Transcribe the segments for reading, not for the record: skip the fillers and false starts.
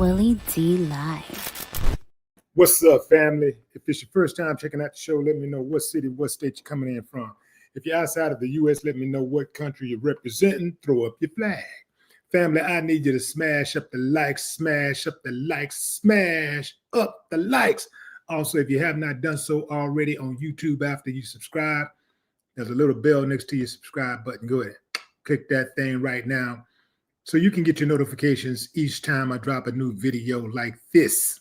Willie D Live. What's up, family? If it's your first time checking out the show, let me know what city, what state you're coming in from. If you're outside of the U.S., let me know what country you're representing. Throw up your flag. Family, I need you to smash up the likes, smash up the likes, smash up the likes. Also, if you have not done so already on YouTube after you subscribe, there's a little bell next to your subscribe button. Go ahead, click that thing right now so you can get your notifications each time I drop a new video like this.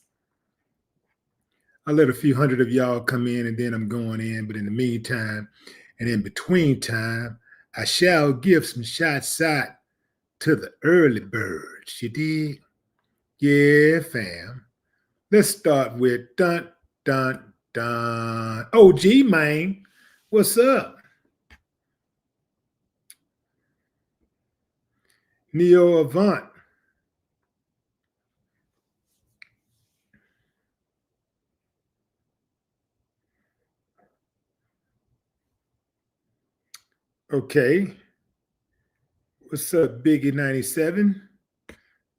I'll let a few hundred of y'all come in and then I'm going in. But in the meantime, and in between time, I shall give some shots out to the early birds. You dig? Yeah, fam. Let's start with dun, dun, dun. OG, man. What's up? Neo Avant. Okay. What's up, Biggie 97?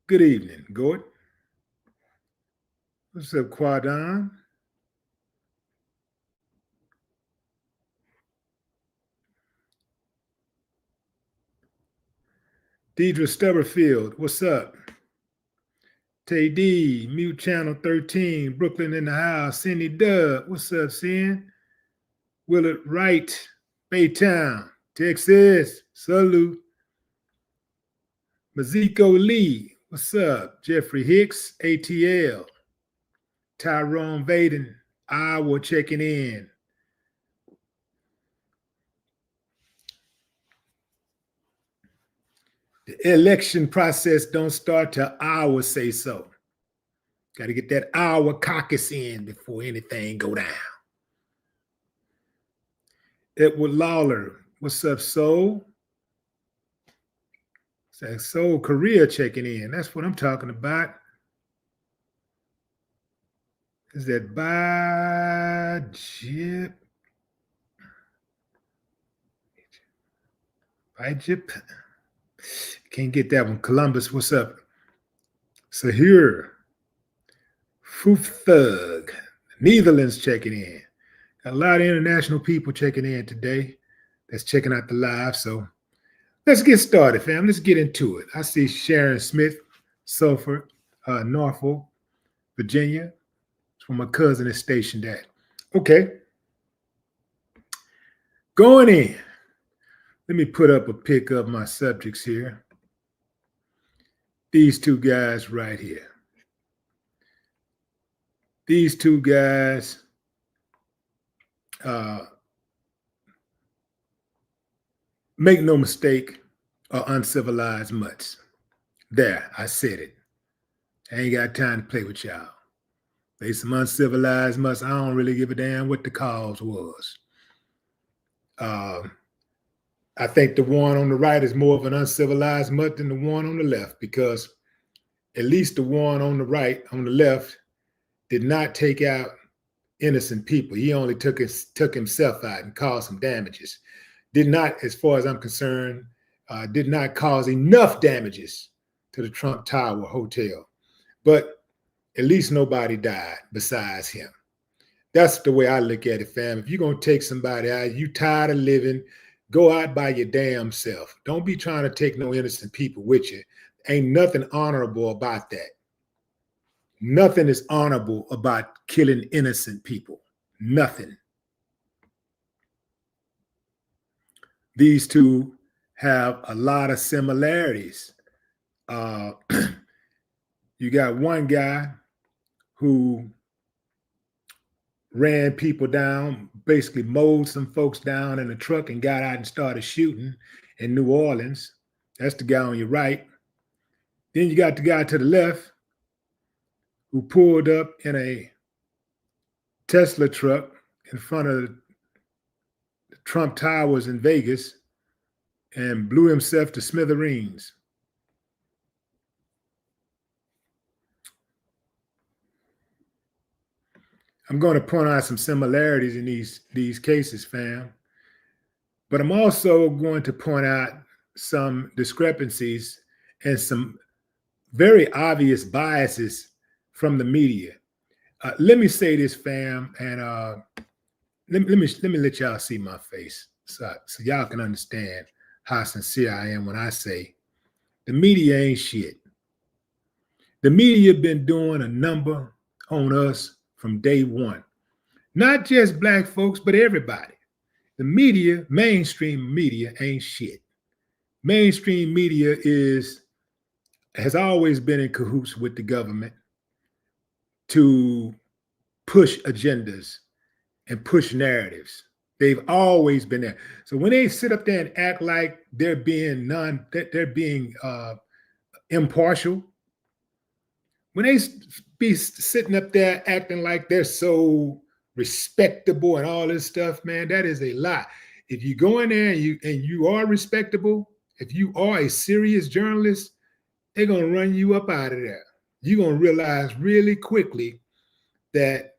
Good evening, Gord. What's up, Quadon? Deidre Stubberfield, what's up? Tay D, Mute Channel 13, Brooklyn in the house. Cindy Dub, what's up, Sin? Willard Wright, Baytown, Texas, salute. Maziko Lee, what's up? Jeffrey Hicks, ATL. Tyrone Vaden, Iowa, checking in. The election process don't start till Iowa say so. Got to get that Iowa caucus in before anything go down. Edward Lawler, what's up, Soul? Soul Korea checking in. That's what I'm talking about. Is that Bajip? Can't get that one. Columbus, what's up? Sahir. Foof Thug. Netherlands checking in. Got a lot of international people checking in today that's checking out the live. So let's get started, fam. Let's get into it. I see Sharon Smith, Sulphur, Norfolk, Virginia. It's where my cousin is stationed at. Okay. Going in. Let me put up a pic of my subjects here. These two guys right here. These two guys make no mistake, are uncivilized mutts. There, I said it. I ain't got time to play with y'all. They some uncivilized mutts. I don't really give a damn what the cause was. I think the one on the right is more of an uncivilized mutt than the one on the left, because at least the one on the right, on the left, did not take out innocent people. He only took himself out and caused some damages. Did not, as far as I'm concerned, did not cause enough damages to the Trump Tower Hotel. But at least nobody died besides him. That's the way I look at it, fam. If you're going to take somebody out, you tired of living, go out by your damn self. Don't be trying to take no innocent people with you. Ain't nothing honorable about that. Nothing is honorable about killing innocent people. Nothing. These two have a lot of similarities. You got one guy who ran people down, basically mowed some folks down in a truck and got out and started shooting in New Orleans. That's the guy on your right. Then you got the guy to the left who pulled up in a Tesla truck in front of the Trump Towers in Vegas and blew himself to smithereens. I'm going to point out some similarities in these cases, fam. But I'm also going to point out some discrepancies and some very obvious biases from the media. Let me say this, fam, and let me let y'all see my face so y'all can understand how sincere I am when I say the media ain't shit. The media been doing a number on us from day one. Not just black folks, but everybody. The media, mainstream media, ain't shit. Mainstream media has always been in cahoots with the government to push agendas and push narratives. They've always been there. So when they sit up there and act like they're being impartial, when they be sitting up there acting like they're so respectable and all this stuff, man, that is a lie. If you go in there and you are respectable, if you are a serious journalist, they're gonna run you up out of there. You're gonna realize really quickly that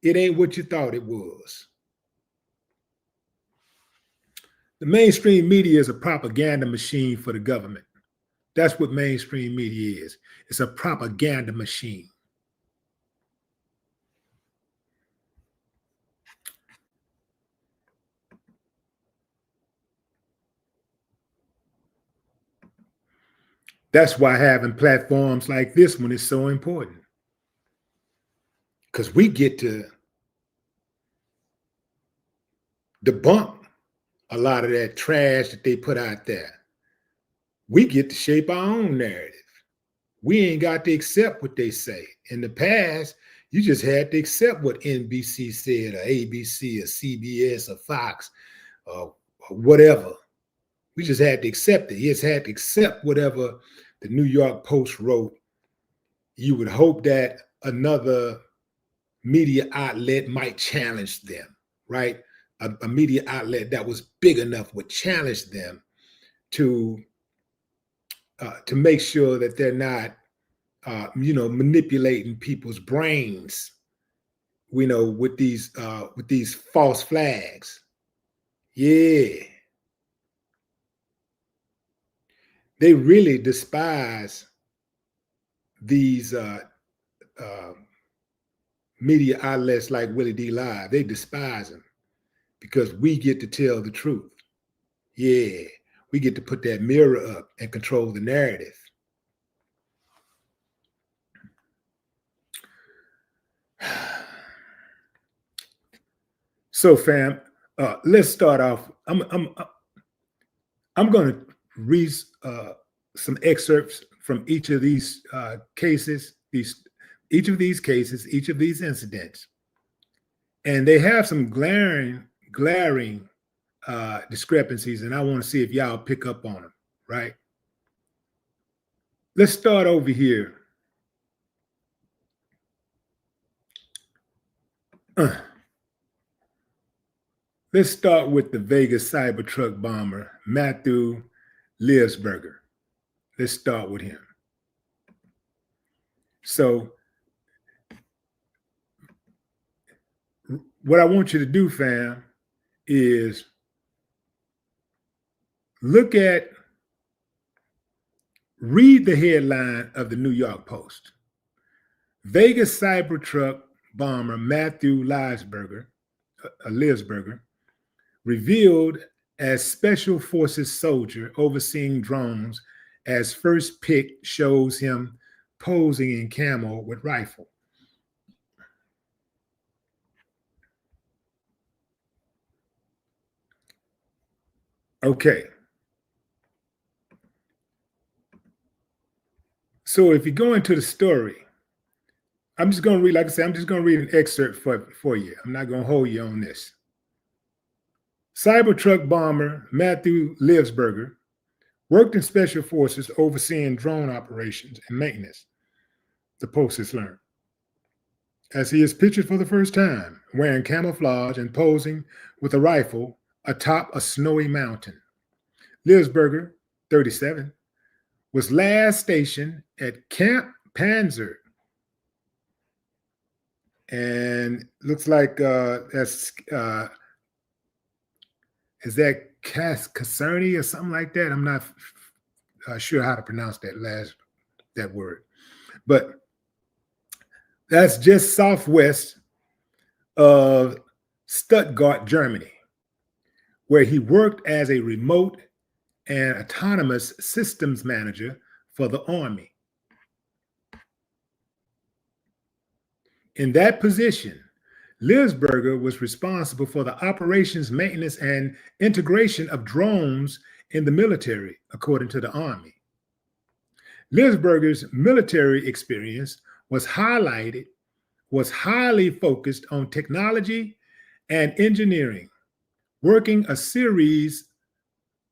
it ain't what you thought it was. The mainstream media is a propaganda machine for the government. That's what mainstream media is. It's a propaganda machine. That's why having platforms like this one is so important. Because we get to debunk a lot of that trash that they put out there. We get to shape our own narrative. We ain't got to accept what they say. In the past, you just had to accept what NBC said, or ABC, or CBS, or Fox, or whatever. We just had to accept it. You just had to accept whatever the New York Post wrote. You would hope that another media outlet might challenge them, right? A media outlet that was big enough would challenge them to make sure that they're not, manipulating people's brains, with these false flags. Yeah, they really despise these media outlets like Willie D. Live. They despise them because we get to tell the truth. Yeah, we get to put that mirror up and control the narrative. So, fam, let's start off. I'm going to read some excerpts from each of these cases, each of these incidents, and they have some glaring discrepancies, and I want to see if y'all pick up on them. Right? Let's start over here. Let's start with the Vegas Cybertruck bomber, Matthew Liesberger. Let's start with him. So, what I want you to do, fam, is read the headline of the New York Post. Vegas Cybertruck bomber Matthew Liesberger revealed as Special Forces soldier overseeing drones as first pic shows him posing in camo with rifle. Okay. So if you go into the story, I'm just going to read, like I said, I'm just going to read an excerpt for you. I'm not going to hold you on this. Cybertruck bomber Matthew Liesberger worked in special forces overseeing drone operations and maintenance, the Post has learned. As he is pictured for the first time, wearing camouflage and posing with a rifle atop a snowy mountain. Liesberger, 37, was last stationed at Camp Panzer. And looks like that's is that Caserny or something like that? I'm not sure how to pronounce that word. But that's just southwest of Stuttgart, Germany, where he worked as a remote and autonomous systems manager for the Army. In that position, Lisberger was responsible for the operations, maintenance, and integration of drones in the military, according to the Army. Lisberger's military experience was highly focused on technology and engineering, working a series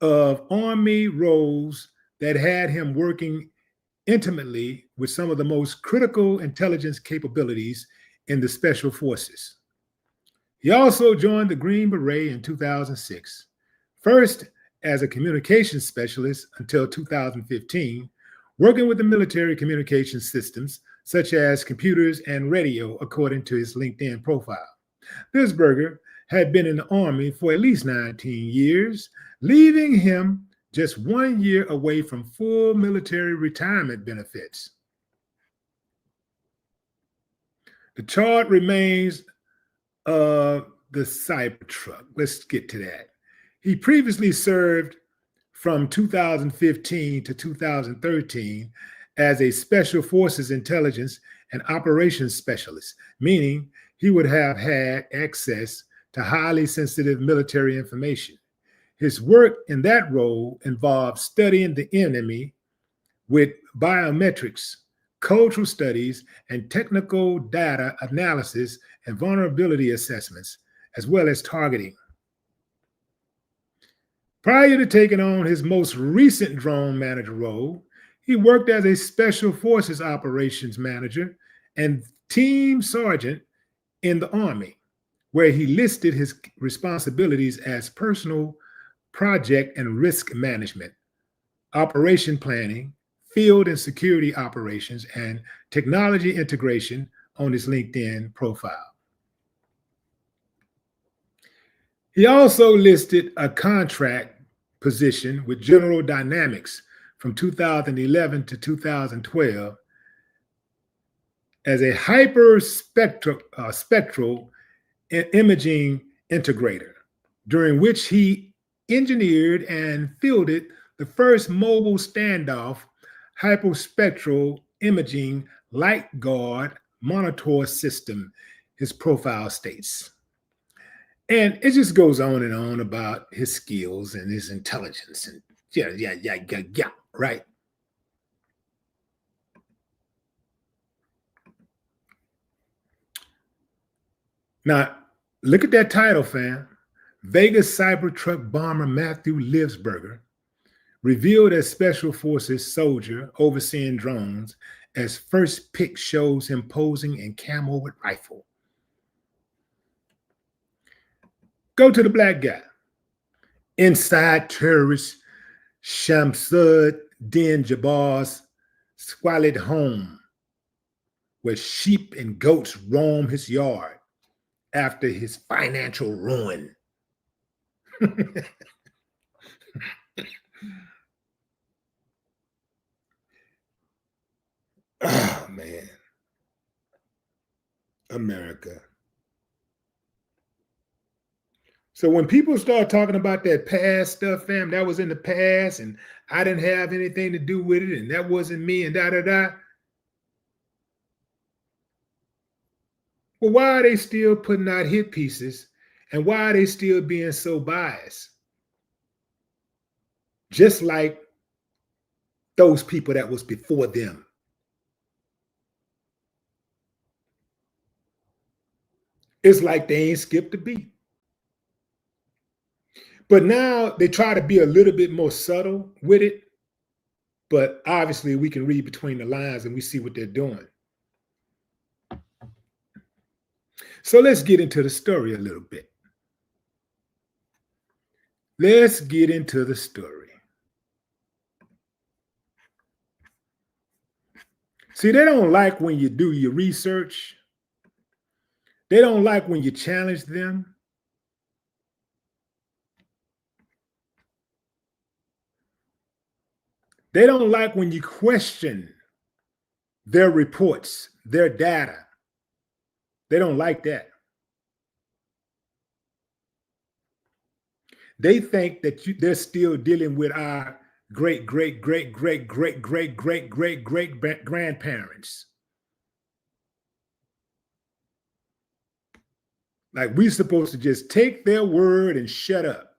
of Army roles that had him working intimately with some of the most critical intelligence capabilities in the Special Forces. He also joined the Green Beret in 2006, first as a communications specialist until 2015, working with the military communication systems such as computers and radio, according to his LinkedIn profile. Lisberger had been in the Army for at least 19 years, leaving him just 1 year away from full military retirement benefits. The chart remains the Cybertruck. Let's get to that. He previously served from 2015 to 2013 as a Special Forces Intelligence and Operations Specialist, meaning he would have had access to highly sensitive military information. His work in that role involved studying the enemy with biometrics, cultural studies, and technical data analysis and vulnerability assessments, as well as targeting. Prior to taking on his most recent drone manager role, he worked as a Special Forces Operations Manager and Team Sergeant in the Army, where he listed his responsibilities as personal project and risk management, operation planning, field and security operations, and technology integration on his LinkedIn profile. He also listed a contract position with General Dynamics from 2011 to 2012 as a spectral imaging integrator, during which he engineered and fielded the first mobile standoff hyperspectral imaging light guard monitor system, his profile states. And it just goes on and about his skills and his intelligence and yeah, right? Now, look at that title, fam. Vegas Cybertruck bomber Matthew Lisberger, revealed as Special Forces soldier overseeing drones, as first pic shows him posing in camo with rifle. Go to the black guy. Inside terrorist Shamsud Din Jabbar's squalid home, where sheep and goats roam his yard after his financial ruin. Oh, man. America. So when people start talking about that past stuff, fam, that was in the past and I didn't have anything to do with it and that wasn't me and da. Well, why are they still putting out hit pieces and why are they still being so biased? Just like those people that was before them. It's like they ain't skipped a beat. But now they try to be a little bit more subtle with it. But obviously we can read between the lines and we see what they're doing. So let's get into the story a little bit. Let's get into the story. See, they don't like when you do your research. They don't like when you challenge them. They don't like when you question their reports, their data. They don't like that. They think that they're still dealing with our great, great, great, great, great, great, great, great, great grandparents. Like we're supposed to just take their word and shut up.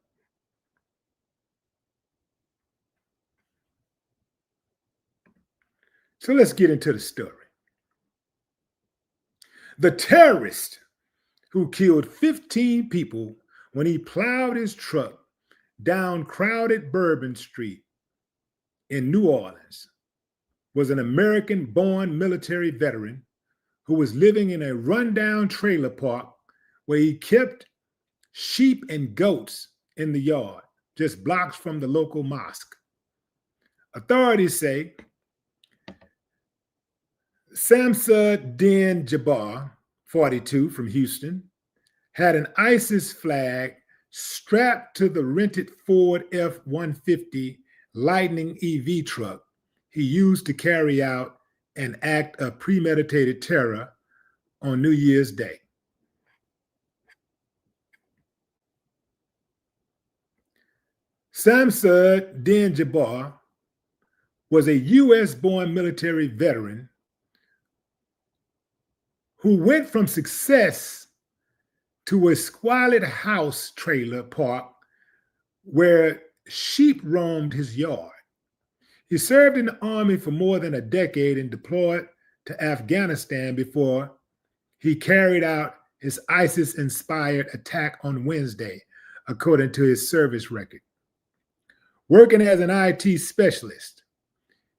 So let's get into the story. The terrorist who killed 15 people when he plowed his truck down crowded Bourbon Street in New Orleans was an American-born military veteran who was living in a rundown trailer park where he kept sheep and goats in the yard, just blocks from the local mosque. Authorities say Samsud Din Jabbar, 42, from Houston, had an ISIS flag strapped to the rented Ford F-150 Lightning EV truck he used to carry out an act of premeditated terror on New Year's Day. Samsud Din Jabbar was a US-born military veteran who went from success to a squalid house trailer park where sheep roamed his yard. He served in the army for more than a decade and deployed to Afghanistan before he carried out his ISIS-inspired attack on Wednesday, according to his service record. Working as an IT specialist,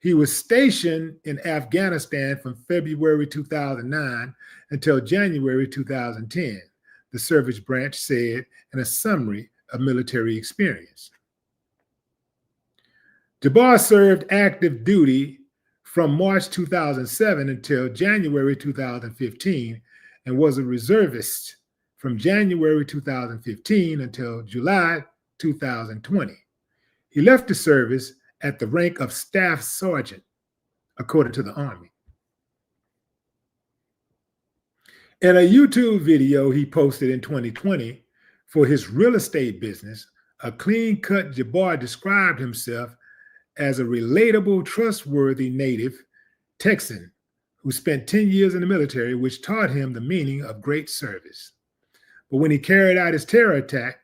he was stationed in Afghanistan from February 2009 until January 2010, the service branch said in a summary of military experience. Jabbar served active duty from March 2007 until January 2015 and was a reservist from January 2015 until July 2020. He left the service at the rank of staff sergeant, according to the Army. In a YouTube video he posted in 2020 for his real estate business, a clean-cut Jabbar described himself as a relatable, trustworthy native Texan who spent 10 years in the military, which taught him the meaning of great service. But when he carried out his terror attack,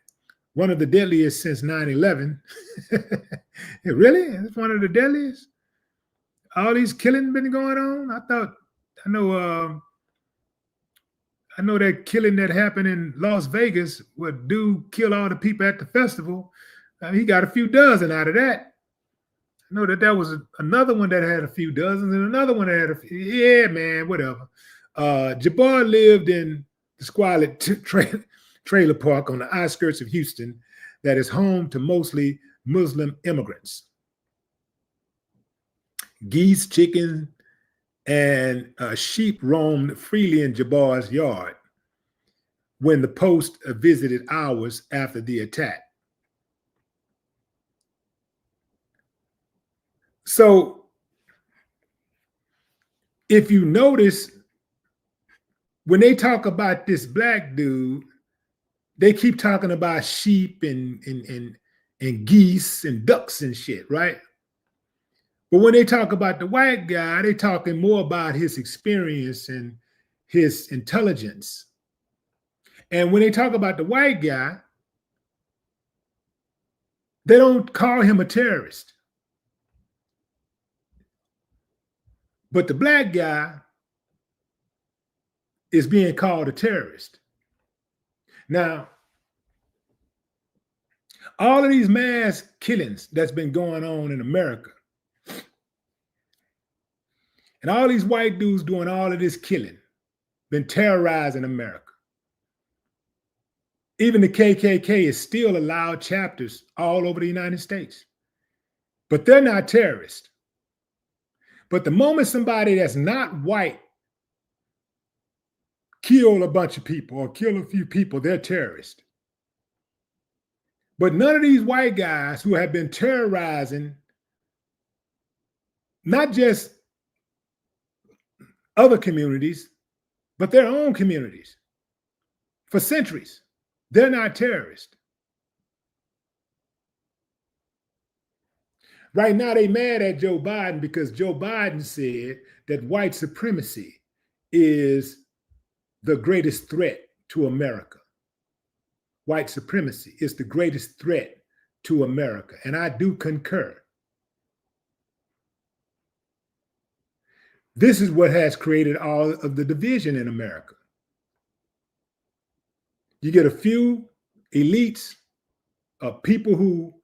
one of the deadliest since 9/11, really? It's one of the deadliest? All these killing been going on? I know that killing that happened in Las Vegas where dude killed all the people at the festival. He got a few dozen out of that. I know that was another one that had a few dozens and another one that had a few. Yeah, man, whatever. Jabbar lived in the squalid trailer park on the outskirts of Houston that is home to mostly Muslim immigrants. Geese, chicken, and sheep roamed freely in Jabbar's yard when the Post visited hours after the attack. So if you notice, when they talk about this black dude, they keep talking about sheep and geese and ducks and shit, right? But when they talk about the white guy, they're talking more about his experience and his intelligence. And when they talk about the white guy, they don't call him a terrorist. But the black guy is being called a terrorist. Now, all of these mass killings that's been going on in America, and all these white dudes doing all of this killing, been terrorizing America. Even the KKK is still allowed chapters all over the United States. But they're not terrorists. But the moment somebody that's not white kill a bunch of people or kill a few people, they're terrorists. But none of these white guys who have been terrorizing not just other communities, but their own communities for centuries. They're not terrorists. Right now, they mad at Joe Biden because Joe Biden said that white supremacy is the greatest threat to America. White supremacy is the greatest threat to America. And I do concur. This is what has created all of the division in America. You get a few elites of people who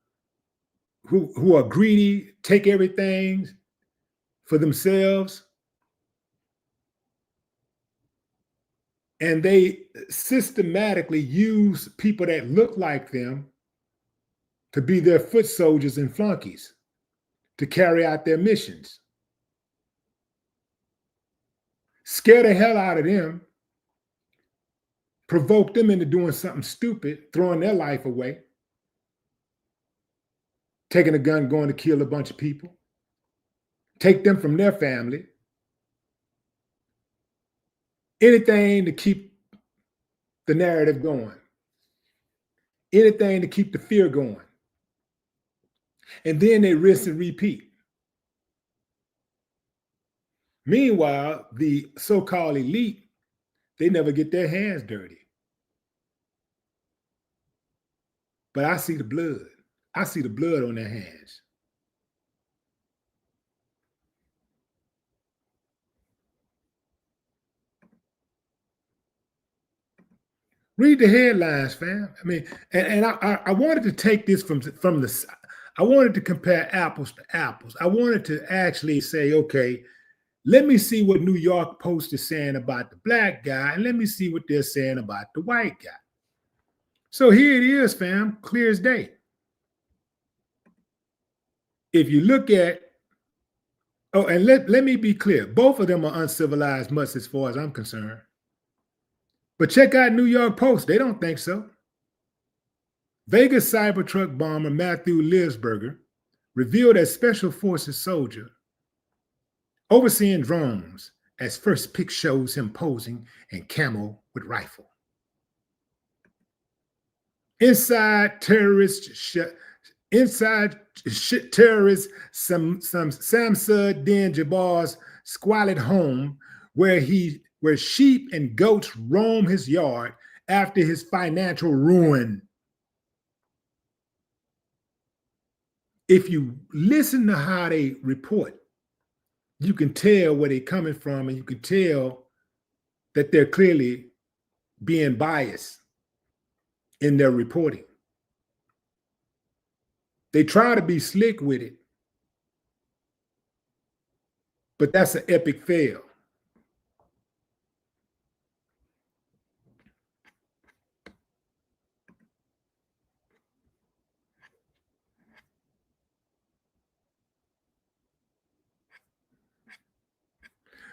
are greedy, take everything for themselves, and they systematically use people that look like them to be their foot soldiers and flunkies to carry out their missions. Scare the hell out of them, provoke them into doing something stupid, throwing their life away, taking a gun, going to kill a bunch of people, take them from their family, anything to keep the narrative going, anything to keep the fear going. And then they rinse and repeat. Meanwhile, the so-called elite, they never get their hands dirty. But I see the blood. I see the blood on their hands. Read the headlines, fam. I mean, and I wanted to take this from the, I wanted to compare apples to apples. I wanted to actually say, okay, let me see what New York Post is saying about the black guy, and let me see what they're saying about the white guy. So here it is, fam, clear as day. If you look at, oh, and let me be clear, both of them are uncivilized mutts as far as I'm concerned. But check out New York Post. They don't think so. Vegas Cybertruck bomber Matthew Lisberger revealed as Special Forces soldier overseeing drones as first pic shows him posing in camo with rifle. Inside terrorist Samsud Din Jabbar's squalid home where sheep and goats roam his yard after his financial ruin. If you listen to how they report, you can tell where they're coming from, and you can tell that they're clearly being biased in their reporting. They try to be slick with it, but that's an epic fail.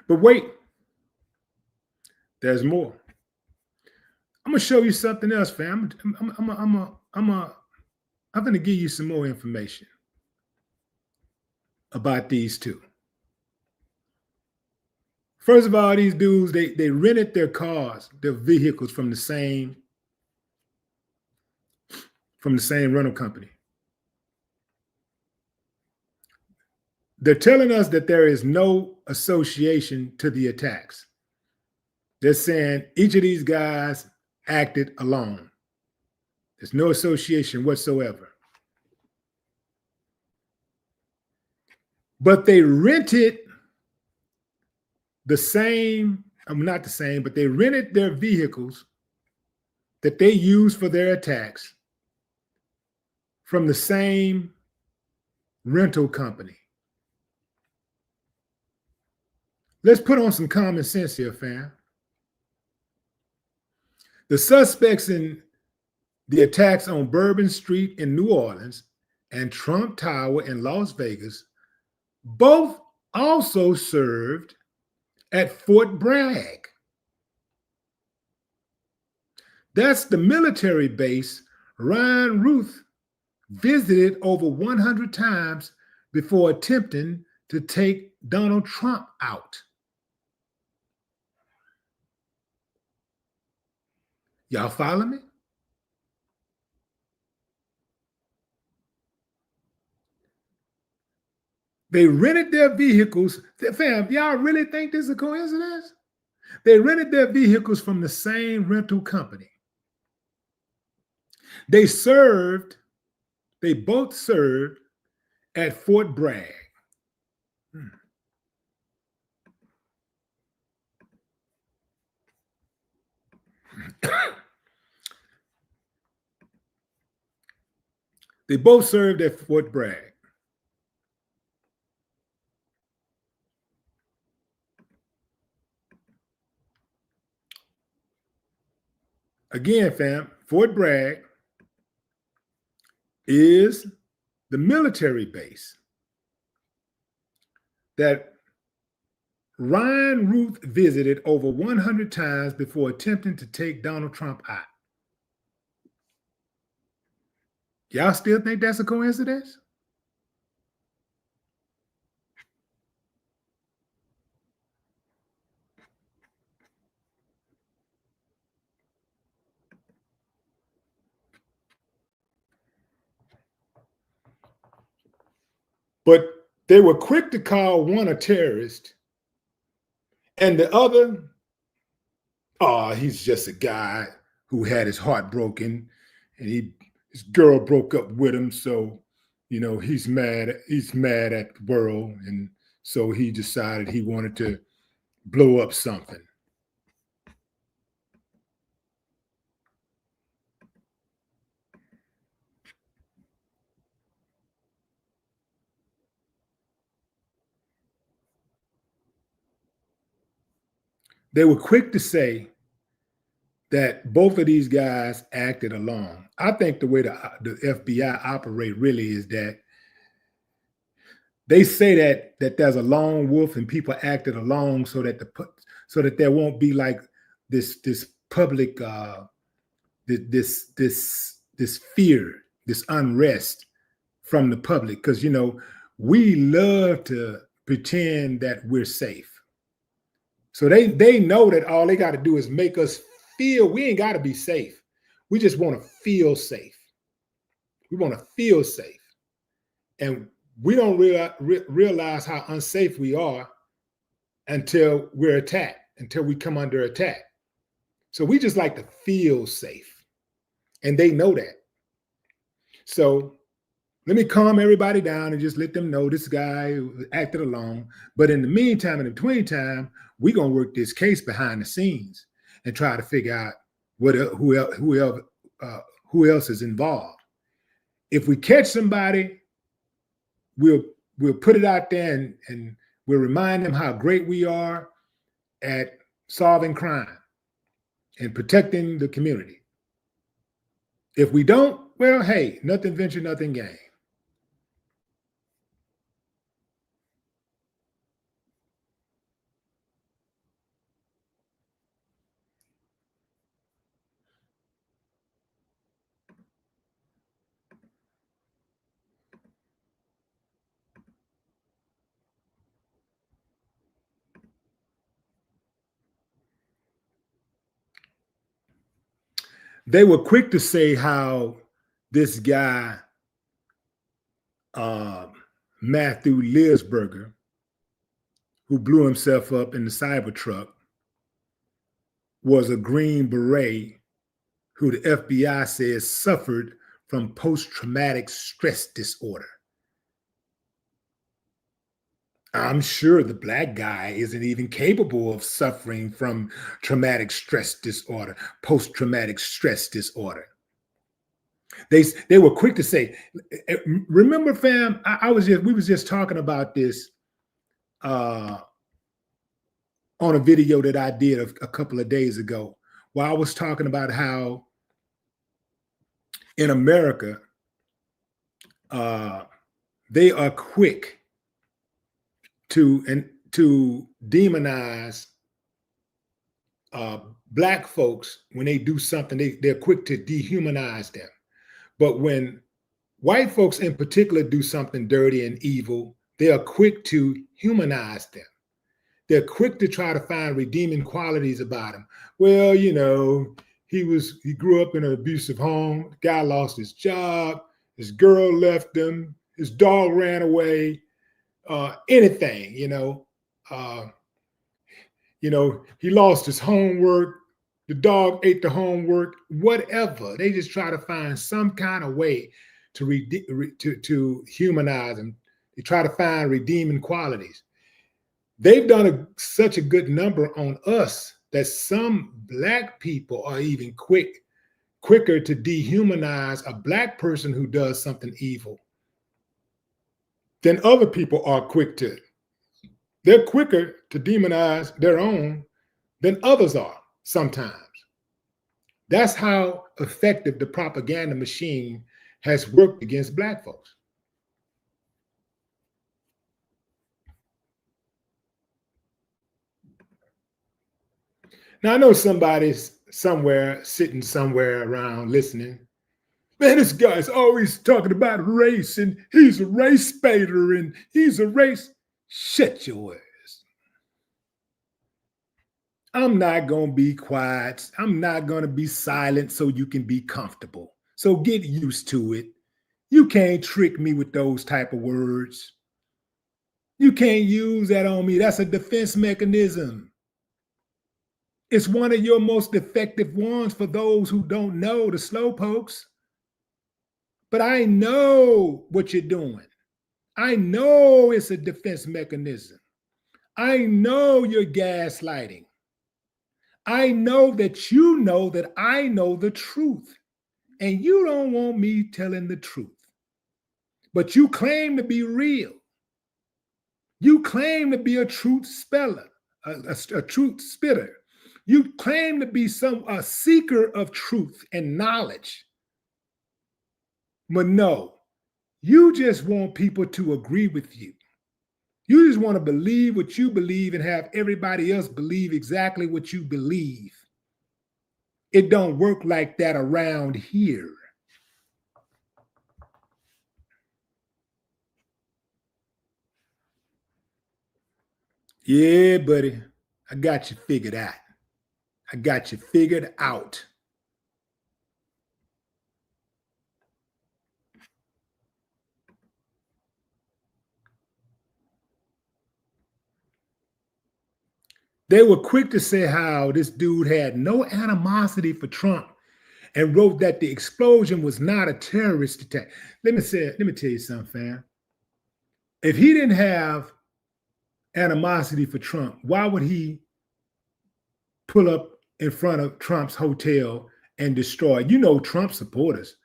But wait, there's more. I'm gonna show you something else, fam. I'm gonna give you some more information about these two. First of all, these dudes, they rented their cars, their vehicles from the same rental company. They're telling us that there is no association to the attacks. They're saying each of these guys acted alone. There's no association whatsoever. But they rented the same, not the same, but they rented their vehicles that they used for their attacks from the same rental company. Let's put on some common sense here, fam. The suspects in the attacks on Bourbon Street in New Orleans and Trump Tower in Las Vegas both also served at Fort Bragg. That's the military base Ryan Ruth visited over 100 times before attempting to take Donald Trump out. Y'all follow me? They rented their vehicles. Fam, y'all really think this is a coincidence? They rented their vehicles from the same rental company. They both served at Fort Bragg. They both served at Fort Bragg. Again, fam, Fort Bragg is the military base that Ryan Ruth visited over 100 times before attempting to take Donald Trump out. Y'all still think that's a coincidence? But they were quick to call one a terrorist and the other, oh, he's just a guy who had his heart broken and his girl broke up with him. So, he's mad at the world. And so he decided he wanted to blow up something. They were quick to say that both of these guys acted alone. I think the way the FBI operate really is that they say that there's a lone wolf and people acted alone so that there won't be like this public this fear, this unrest from the public, because we love to pretend that we're safe. So they know that all they got to do is make us feel we ain't got to be safe. We just want to feel safe. We want to feel safe. And we don't realize how unsafe we are until we're attacked, until we come under attack. So we just like to feel safe. And they know that. So let me calm everybody down and just let them know this guy acted alone. But in the meantime, in the between time, we're going to work this case behind the scenes and try to figure out who else is involved. If we catch somebody, we'll put it out there and we'll remind them how great we are at solving crime and protecting the community. If we don't, well, hey, nothing venture, nothing gain. They were quick to say how this guy, Matthew Lisberger, who blew himself up in the Cybertruck, was a Green Beret who the FBI says suffered from post-traumatic stress disorder. I'm sure the black guy isn't even capable of suffering from traumatic stress disorder, post-traumatic stress disorder. They were quick to say, remember, fam, we was just talking about this on a video that I did a couple of days ago, where I was talking about how in America, they are quick to demonize black folks. When they do something, they're quick to dehumanize them. But when white folks in particular do something dirty and evil, they are quick to humanize them. They're quick to try to find redeeming qualities about them. Well, He grew up in an abusive home. The guy lost his job. His girl left him. His dog ran away. Anything, Uh, he lost his homework. The dog ate the homework. Whatever. They just try to find some kind of way to humanize him. They try to find redeeming qualities. They've done such a good number on us that some Black people are even quicker to dehumanize a Black person who does something evil than other people are quick to. They're quicker to demonize their own than others are sometimes. That's how effective the propaganda machine has worked against Black folks. Now, I know somebody's somewhere, sitting somewhere around listening. Man, this guy's always talking about race, and he's a race baiter, and he's a race. Shut your ass. I'm not going to be quiet. I'm not going to be silent so you can be comfortable. So get used to it. You can't trick me with those type of words. You can't use that on me. That's a defense mechanism. It's one of your most effective ones for those who don't know, the slowpokes. But I know what you're doing. I know it's a defense mechanism. I know you're gaslighting. I know that I know the truth. And you don't want me telling the truth. But you claim to be real. You claim to be a truth speller, a truth spitter. You claim to be a seeker of truth and knowledge. But no, you just want people to agree with you. You just want to believe what you believe and have everybody else believe exactly what you believe. It don't work like that around here. Yeah, buddy, I got you figured out. I got you figured out. They were quick to say how this dude had no animosity for Trump and wrote that the explosion was not a terrorist attack. Let me tell you something, fam. If he didn't have animosity for Trump, why would he pull up in front of Trump's hotel and destroy? Trump supporters,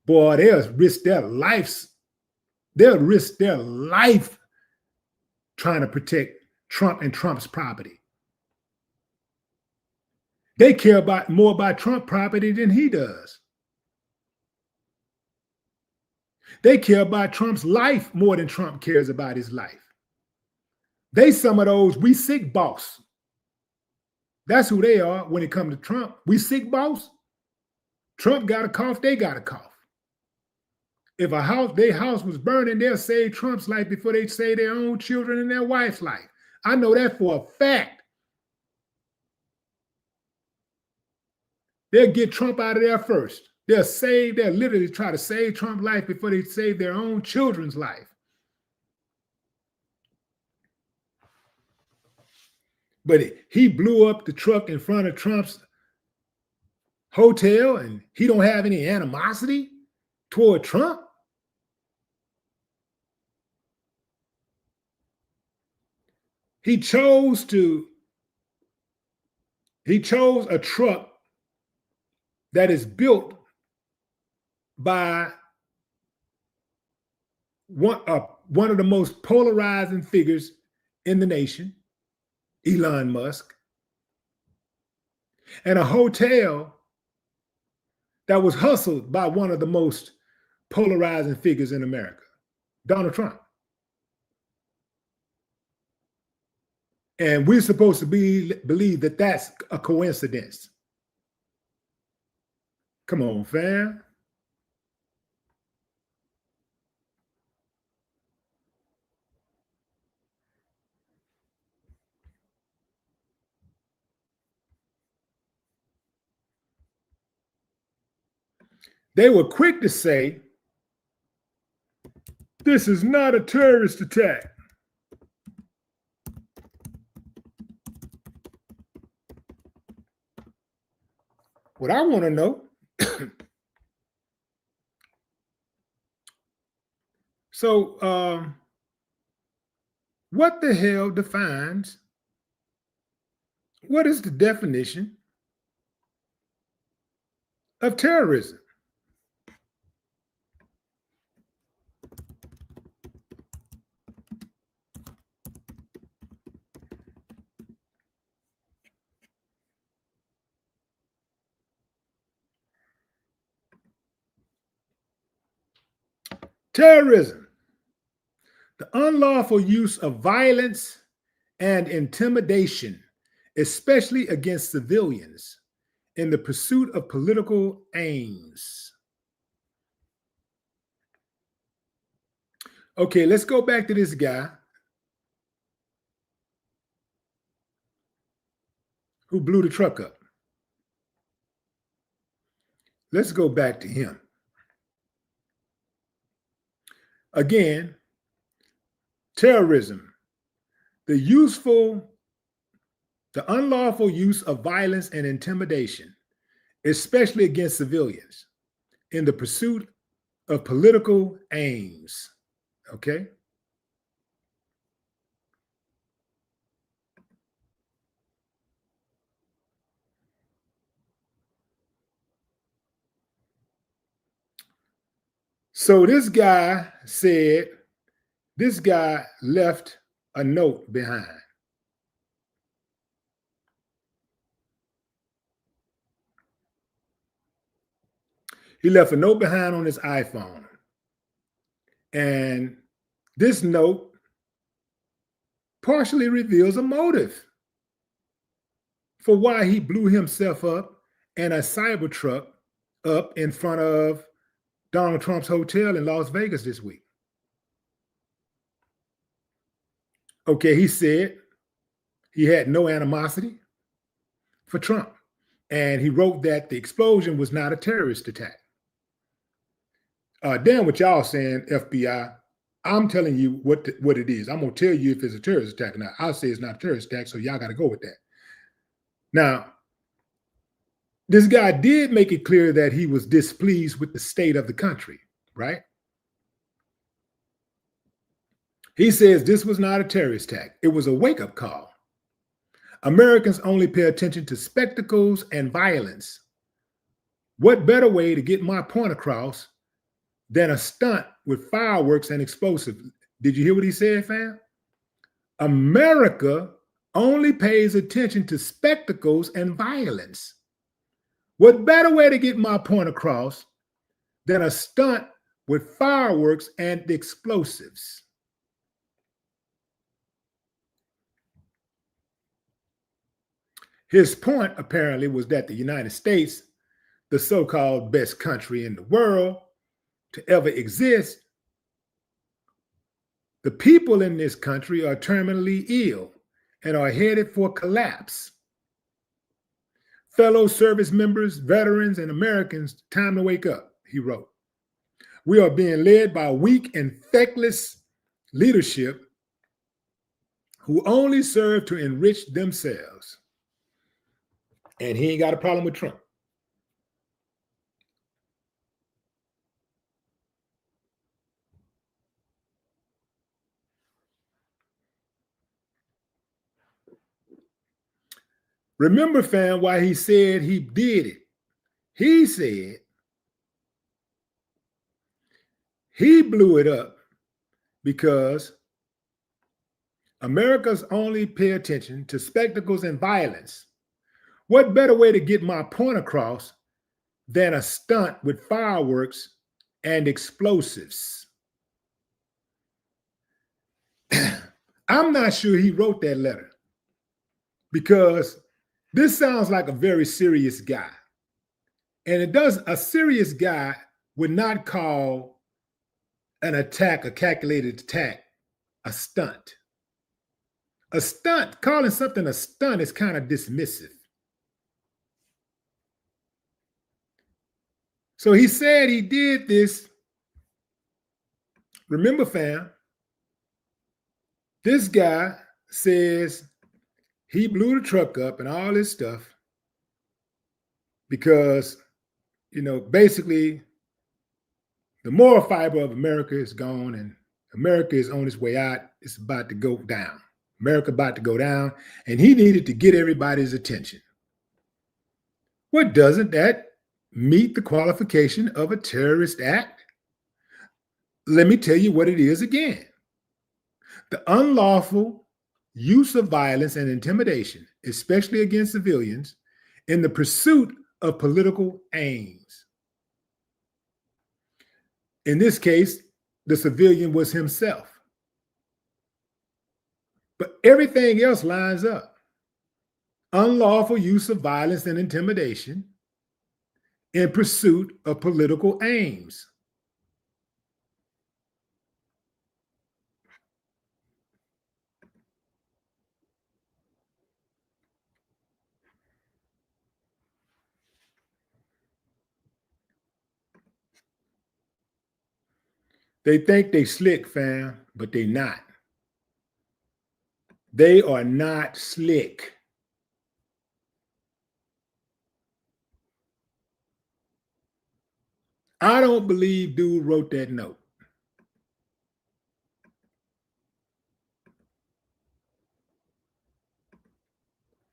boy, they'll risk their lives. They'll risk their life trying to protect Trump and Trump's property. They care more about Trump property than he does. They care about Trump's life more than Trump cares about his life. They some of those we sick boss. That's who they are when it comes to Trump. We sick boss. Trump got a cough, they got a cough. If their house was burning, they'll save Trump's life before they save their own children and their wife's life. I know that for a fact. They'll get Trump out of there first. They'll literally try to save Trump's life before they save their own children's life. But he blew up the truck in front of Trump's hotel and he don't have any animosity toward Trump. He chose a truck that is built by one of the most polarizing figures in the nation, Elon Musk, and a hotel that was hustled by one of the most polarizing figures in America, Donald Trump. And we're supposed to believe that that's a coincidence. Come on, fam. They were quick to say, this is not a terrorist attack. What I want to know, so what the hell defines, what is the definition of terrorism? Terrorism, the unlawful use of violence and intimidation, especially against civilians, in the pursuit of political aims. Okay, let's go back to this guy who blew the truck up. Let's go back to him. Again, terrorism, the unlawful use of violence and intimidation, especially against civilians, in the pursuit of political aims. Okay? So this guy said, this guy left a note behind. He left a note behind on his iPhone. And this note partially reveals a motive for why he blew himself up and a Cybertruck up in front of Donald Trump's hotel in Las Vegas this week. Okay, he said he had no animosity for Trump. And he wrote that the explosion was not a terrorist attack. Damn what y'all saying, FBI. I'm telling you what it is. I'm going to tell you if it's a terrorist attack or not. I'll say it's not a terrorist attack, so y'all got to go with that. Now, this guy did make it clear that he was displeased with the state of the country, right? He says this was not a terrorist attack. It was a wake-up call. Americans only pay attention to spectacles and violence. What better way to get my point across than a stunt with fireworks and explosives? Did you hear what he said, fam? America only pays attention to spectacles and violence. What better way to get my point across than a stunt with fireworks and explosives? His point apparently was that the United States, the so-called best country in the world to ever exist, the people in this country are terminally ill and are headed for collapse. Fellow service members, veterans, and Americans, time to wake up, he wrote. We are being led by weak and feckless leadership who only serve to enrich themselves. And he ain't got a problem with Trump. Remember, fam, why he said he did it. He said he blew it up because Americans only pay attention to spectacles and violence. What better way to get my point across than a stunt with fireworks and explosives? I'm not sure he wrote that letter because this sounds like a very serious guy. And a serious guy would not call an attack, a calculated attack, a stunt. A stunt, calling something a stunt is kind of dismissive. So he said he did this. Remember, fam, this guy says he blew the truck up and all this stuff because, basically the moral fiber of America is gone and America is on its way out. It's about to go down. America about to go down, and he needed to get everybody's attention. Well, doesn't that meet the qualification of a terrorist act? Let me tell you what it is again. The unlawful use of violence and intimidation, especially against civilians, in the pursuit of political aims. In this case, the civilian was himself. But everything else lines up. Unlawful use of violence and intimidation in pursuit of political aims. They think they slick, fam, but they not. They are not slick. I don't believe dude wrote that note.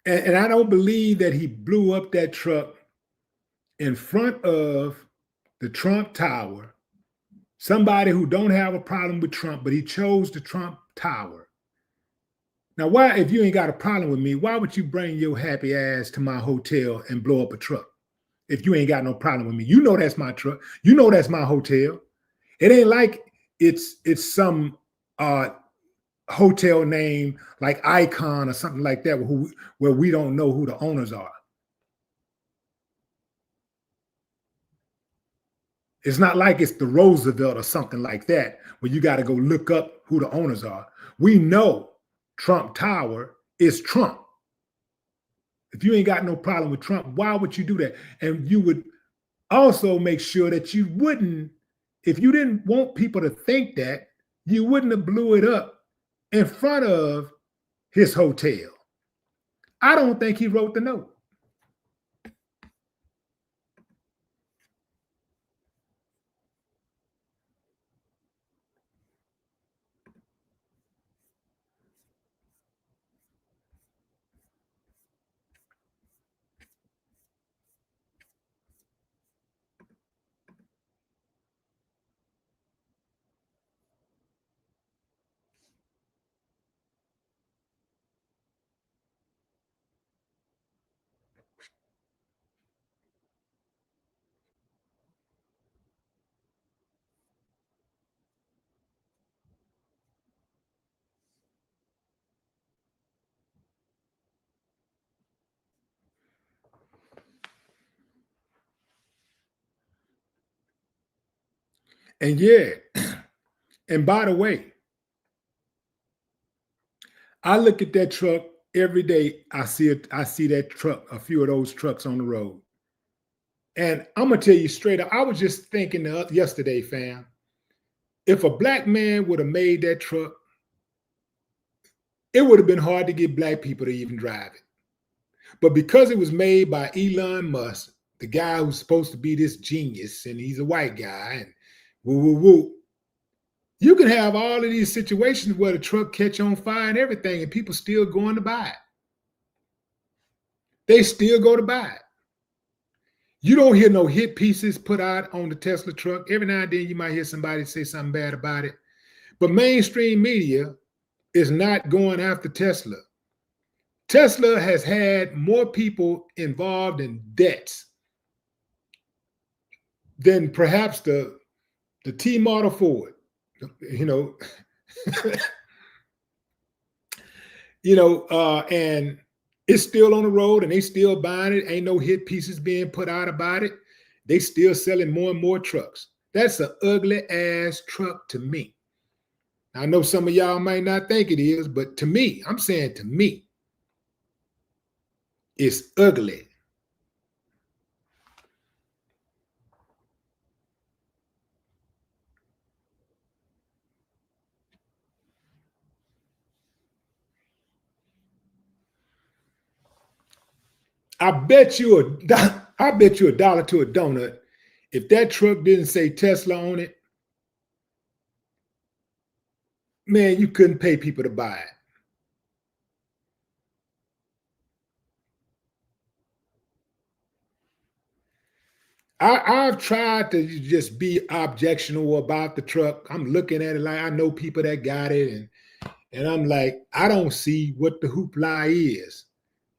And I don't believe that he blew up that truck in front of the Trump Tower. Somebody who don't have a problem with Trump, but he chose the Trump Tower. Now, why, if you ain't got a problem with me, why would you bring your happy ass to my hotel and blow up a truck? If you ain't got no problem with me, you know that's my truck. You know that's my hotel. It ain't like it's some hotel name like Icon or something like that where we don't know who the owners are. It's not like it's the Roosevelt or something like that where you got to go look up who the owners are. We know Trump Tower is Trump. If you ain't got no problem with Trump, why would you do that? And you would also make sure that you wouldn't, if you didn't want people to think that, you wouldn't have blew it up in front of his hotel. I don't think he wrote the note. And yeah, and by the way, I look at that truck every day. I see that truck, a few of those trucks on the road. And I'm gonna tell you straight up, I was just thinking yesterday, fam, if a black man would have made that truck, it would have been hard to get black people to even drive it. But because it was made by Elon Musk, the guy who's supposed to be this genius, and he's a white guy, and woo, you can have all of these situations where the truck catch on fire and everything, and people still going to buy it. They still go to buy it. You don't hear no hit pieces put out on the Tesla truck. Every now and then you might hear somebody say something bad about it. But mainstream media is not going after Tesla. Tesla has had more people involved in debts than perhaps the T Model Ford. And it's still on the road and they still buying it. Ain't no hit pieces being put out about it. They still selling more and more trucks. That's an ugly ass truck to me. I know some of y'all might not think it is, but to me, I'm saying to me, it's ugly. I bet you I bet you $1 to a donut. If that truck didn't say Tesla on it, man, you couldn't pay people to buy it. I've tried to just be objectionable about the truck. I'm looking at it like I know people that got it, and I'm like, I don't see what the hoopla is.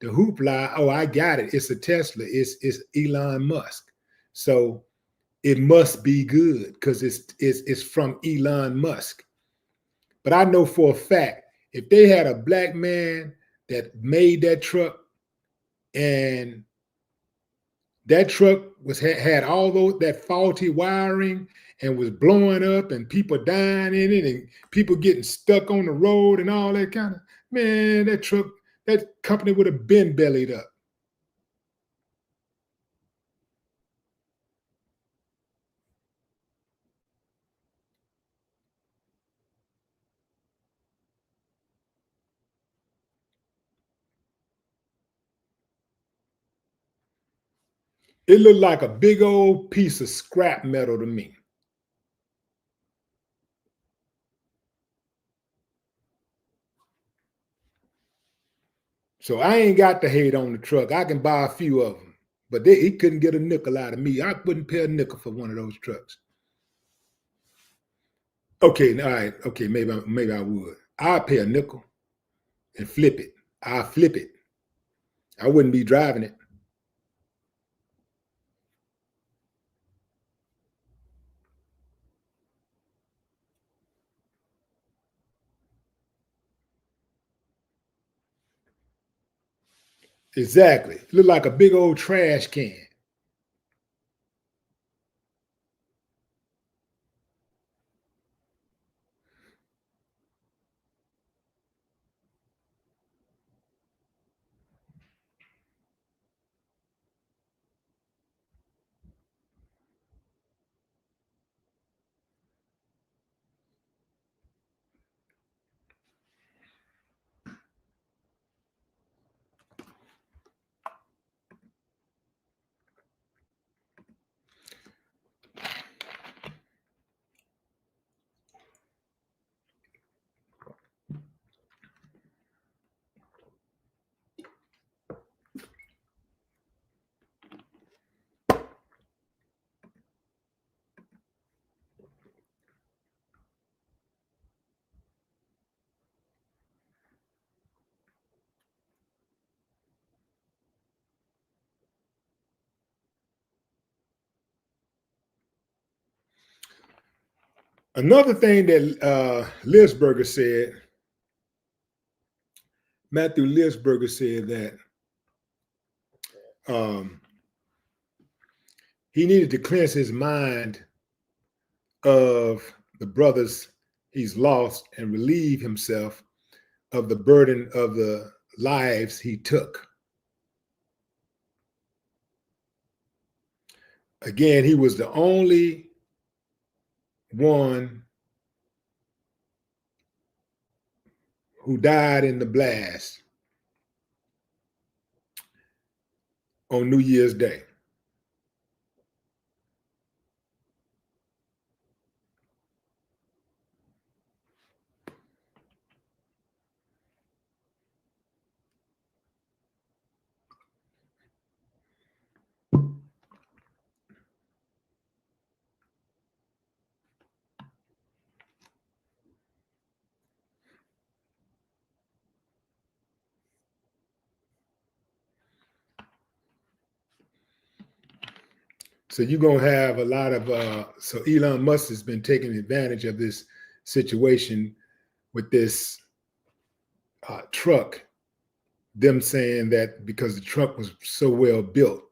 The hoopla, oh, I got it. It's a Tesla. It's Elon Musk. So it must be good because it's from Elon Musk. But I know for a fact, if they had a black man that made that truck and that truck had all those that faulty wiring and was blowing up and people dying in it and people getting stuck on the road and all that kind of, man, that company would have been bellied up. It looked like a big old piece of scrap metal to me. So I ain't got to hate on the truck. I can buy a few of them, but he couldn't get a nickel out of me. I wouldn't pay a nickel for one of those trucks. Okay, all right, okay, maybe I would. I'd pay a nickel and flip it. I'll flip it. I wouldn't be driving it. Exactly. It looked like a big old trash can. Another thing that Lisberger said, Matthew Lisberger said that um, he needed to cleanse his mind of the brothers he's lost and relieve himself of the burden of the lives he took. Again, he was the only one who died in the blast on New Year's Day. So you're gonna have a lot of so Elon Musk has been taking advantage of this situation with this truck. Them saying that because the truck was so well built,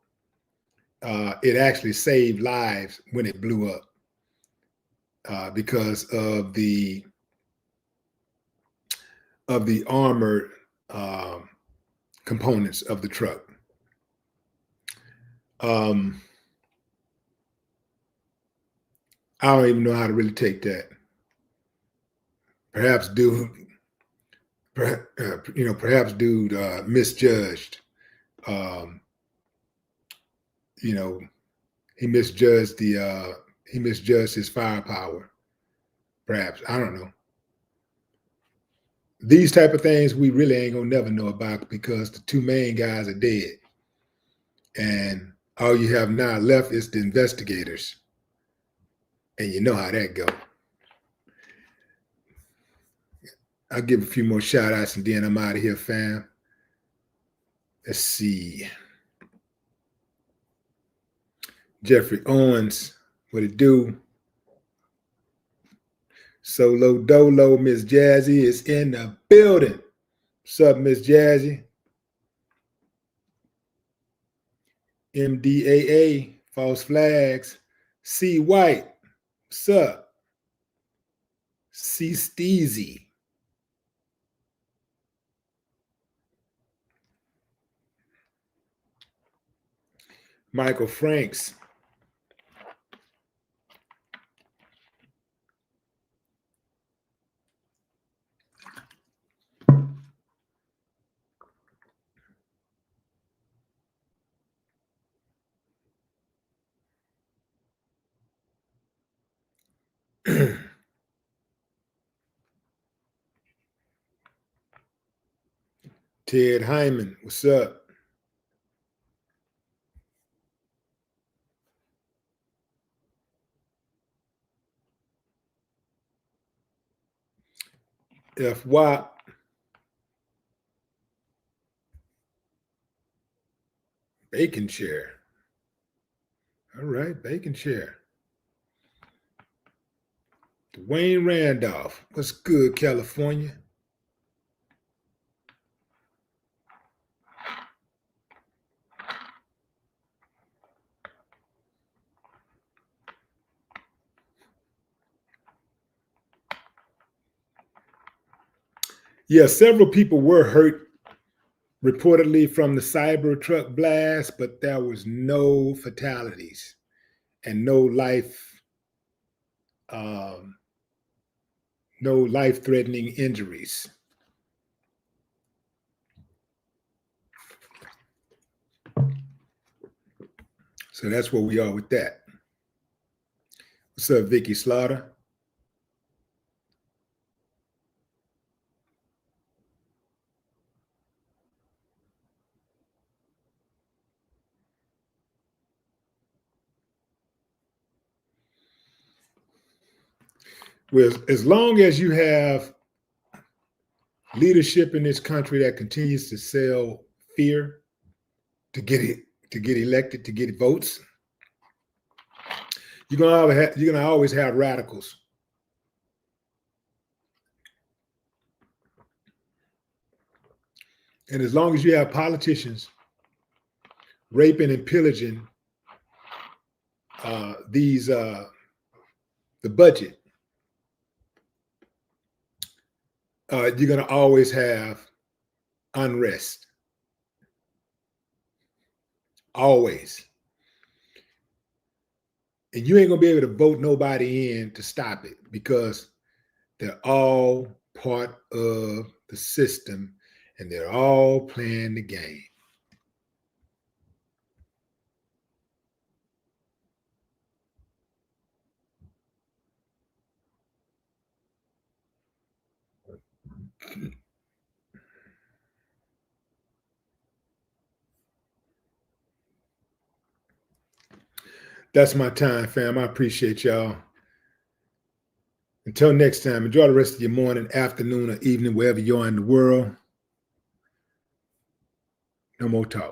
it actually saved lives when it blew up because of the armored components of the truck. I don't even know how to really take that. Perhaps dude, perhaps dude misjudged. you know, he misjudged his firepower. Perhaps, I don't know. These type of things we really ain't gonna never know about because the two main guys are dead, and all you have now left is the investigators, and you know how that go. I'll give a few more shout outs and then I'm out of here, fam. Let's see. Jeffrey Owens, what it do? Solo Dolo, Miss Jazzy is in the building. What's up, Miss Jazzy? MDAA, false flags. C White, what's up? C Steezy. Michael Franks. Ted Hyman, what's up? F. Wop. Bacon Chair. All right, Bacon Chair. Dwayne Randolph, what's good, California? Yeah, several people were hurt reportedly from the Cybertruck blast, but there was no fatalities and no life-threatening injuries. So that's where we are with that. What's up, Vicky Slaughter? Well, as long as you have leadership in this country that continues to sell fear to get elected, to get votes, you're gonna always have radicals. And as long as you have politicians raping and pillaging the budget, you're going to always have unrest. Always. And you ain't going to be able to vote nobody in to stop it because they're all part of the system and they're all playing the game. That's my time, fam. I appreciate y'all. Until next time, enjoy the rest of your morning, afternoon, or evening, wherever you are in the world. No more talk.